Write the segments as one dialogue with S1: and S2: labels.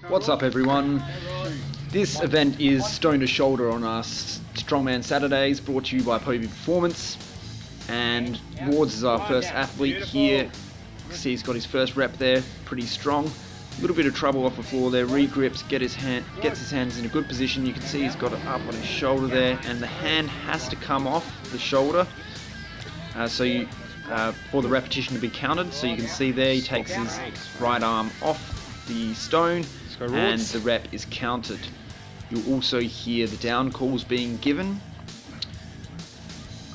S1: What's up everyone? This event is Stone to Shoulder on our Strongman Saturdays, brought to you by Povey Performance. And Wards is our first athlete here. You can see he's got his first rep there, pretty strong. A little bit of trouble off the floor there, regrips, gets his hands in a good position. You can see he's got it up on his shoulder there, and the hand has to come off the shoulder for the repetition to be counted. So you can see there he takes his right arm off the stone and the rep is counted. You'll also hear the down calls being given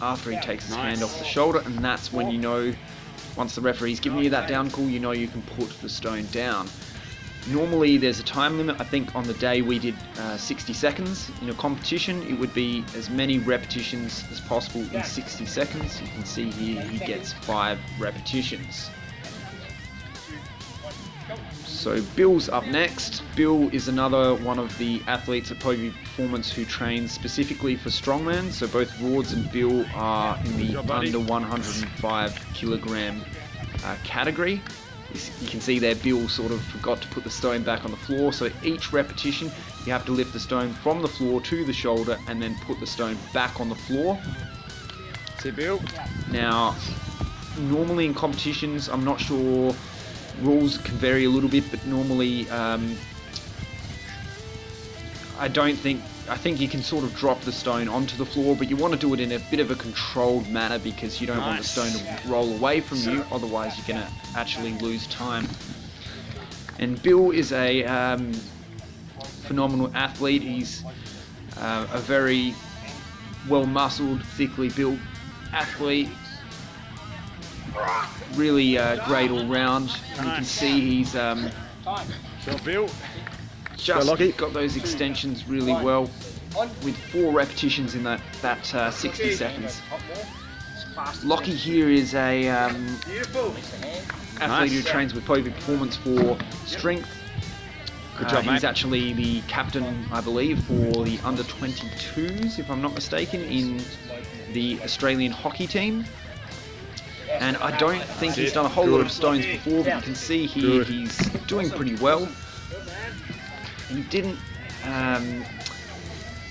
S1: after he takes his hand off the shoulder, and that's when you know, once the referee's given you that down call, you know you can put the stone down. Normally there's a time limit. I think on the day we did 60 seconds. In a competition it would be as many repetitions as possible in 60 seconds. You can see here he gets 5 repetitions. So Bill's up next. Bill is another one of the athletes at Povey Performance who trains specifically for Strongman. So both Wards and Bill are in the under 105 kilogram category. You can see there Bill sort of forgot to put the stone back on the floor. So each repetition you have to lift the stone from the floor to the shoulder and then put the stone back on the floor.
S2: See Bill?
S1: Now, normally in competitions, I'm not sure, rules can vary a little bit, but normally I think you can sort of drop the stone onto the floor, but you want to do it in a bit of a controlled manner because you don't want the stone to roll away from you, otherwise you're going to actually lose time. And Bill is a phenomenal athlete. He's a very well-muscled, thickly built athlete. Really great all round. You can see he's just got those extensions really well with 4 repetitions in that 60 seconds. Lockie here is a athlete who trains with Povey Performance for strength.
S2: Good job, mate.
S1: He's actually the captain, I believe, for the under 22s, if I'm not mistaken, in the Australian hockey team. And I don't think he's done a whole lot of stones before, but you can see here he's doing pretty well. He didn't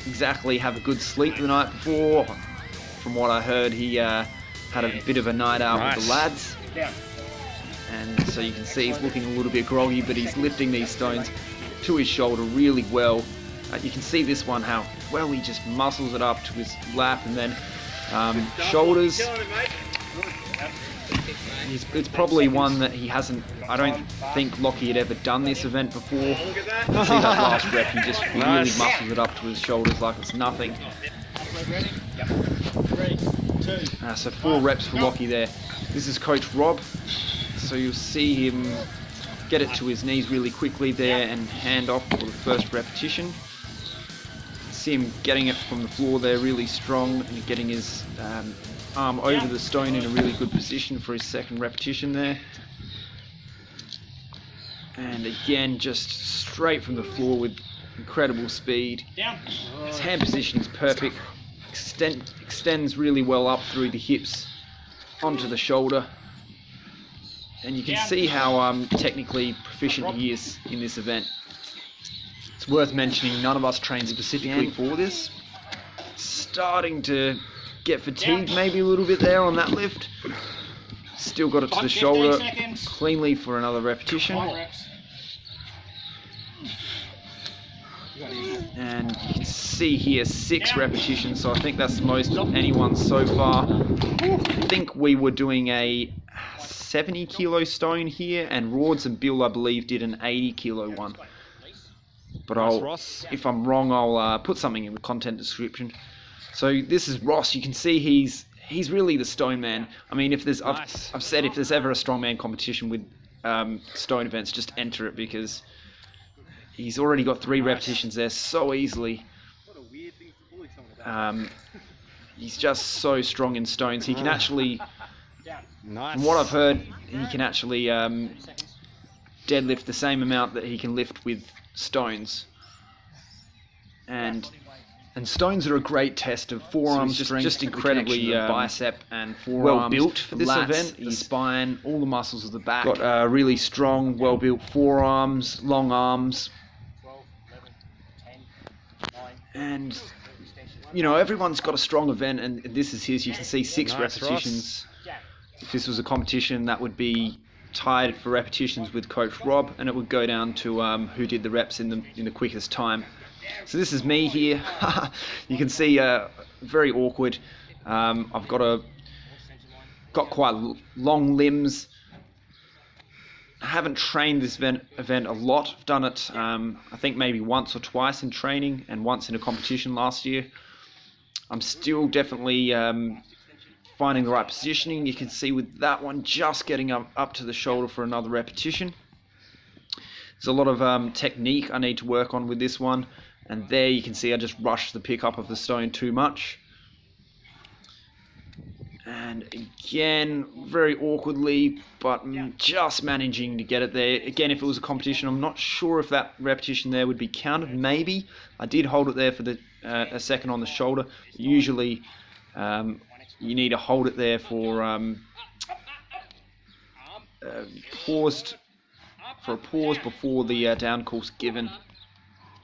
S1: exactly have a good sleep the night before. From what I heard, he had a bit of a night out with the lads. And so you can see he's looking a little bit groggy, but he's lifting these stones to his shoulder really well. You can see this one, how well he just muscles it up to his lap and then shoulders. It's probably one that he hasn't, I don't think Lockie had ever done this event before. You can see that last rep, he just really muscles it up to his shoulders like it's nothing. So 4 reps for Lockie there. This is Coach Rob. So you'll see him get it to his knees really quickly there and hand off for the first repetition. See him getting it from the floor there really strong and getting his arm over the stone in a really good position for his second repetition there. And again, just straight from the floor with incredible speed. His hand position is perfect. Extends really well up through the hips onto the shoulder. And you can see how technically proficient he is in this event. It's worth mentioning, none of us train specifically for this. Starting to get fatigued maybe a little bit there on that lift. Still got it to the shoulder cleanly for another repetition. And you can see here 6 repetitions, so I think that's the most of anyone so far. I think we were doing a 70 kilo stone here, and Wards and Bill, I believe, did an 80 kilo one. But if I'm wrong, I'll put something in the content description. So this is Ross. You can see he's really the stone man. I mean, if there's I've said if there's ever a strongman competition with stone events, just enter it, because he's already got 3 repetitions there so easily. He's just so strong in stones. He can actually, from what I've heard, he can actually deadlift the same amount that he can lift with stones. And And stones are a great test of forearm strength, just incredibly bicep and forearms, well built for this event. The spine, all the muscles of the back. Got really strong, well built forearms, long arms, and you know, everyone's got a strong event, and this is his. You can see 6 repetitions. If this was a competition, that would be tied for repetitions with Coach Rob, and it would go down to who did the reps in the quickest time. So this is me here. You can see very awkward. I've got quite long limbs. I haven't trained this event a lot. I've done it I think maybe once or twice in training and once in a competition last year. I'm still definitely finding the right positioning. You can see with that one just getting up to the shoulder for another repetition. There's a lot of technique I need to work on with this one. And there you can see I just rushed the pickup of the stone too much. And again, very awkwardly, but just managing to get it there. Again, if it was a competition, I'm not sure if that repetition there would be counted. Maybe. I did hold it there for a second on the shoulder. Usually, you need to hold it there for a pause before the down call's given.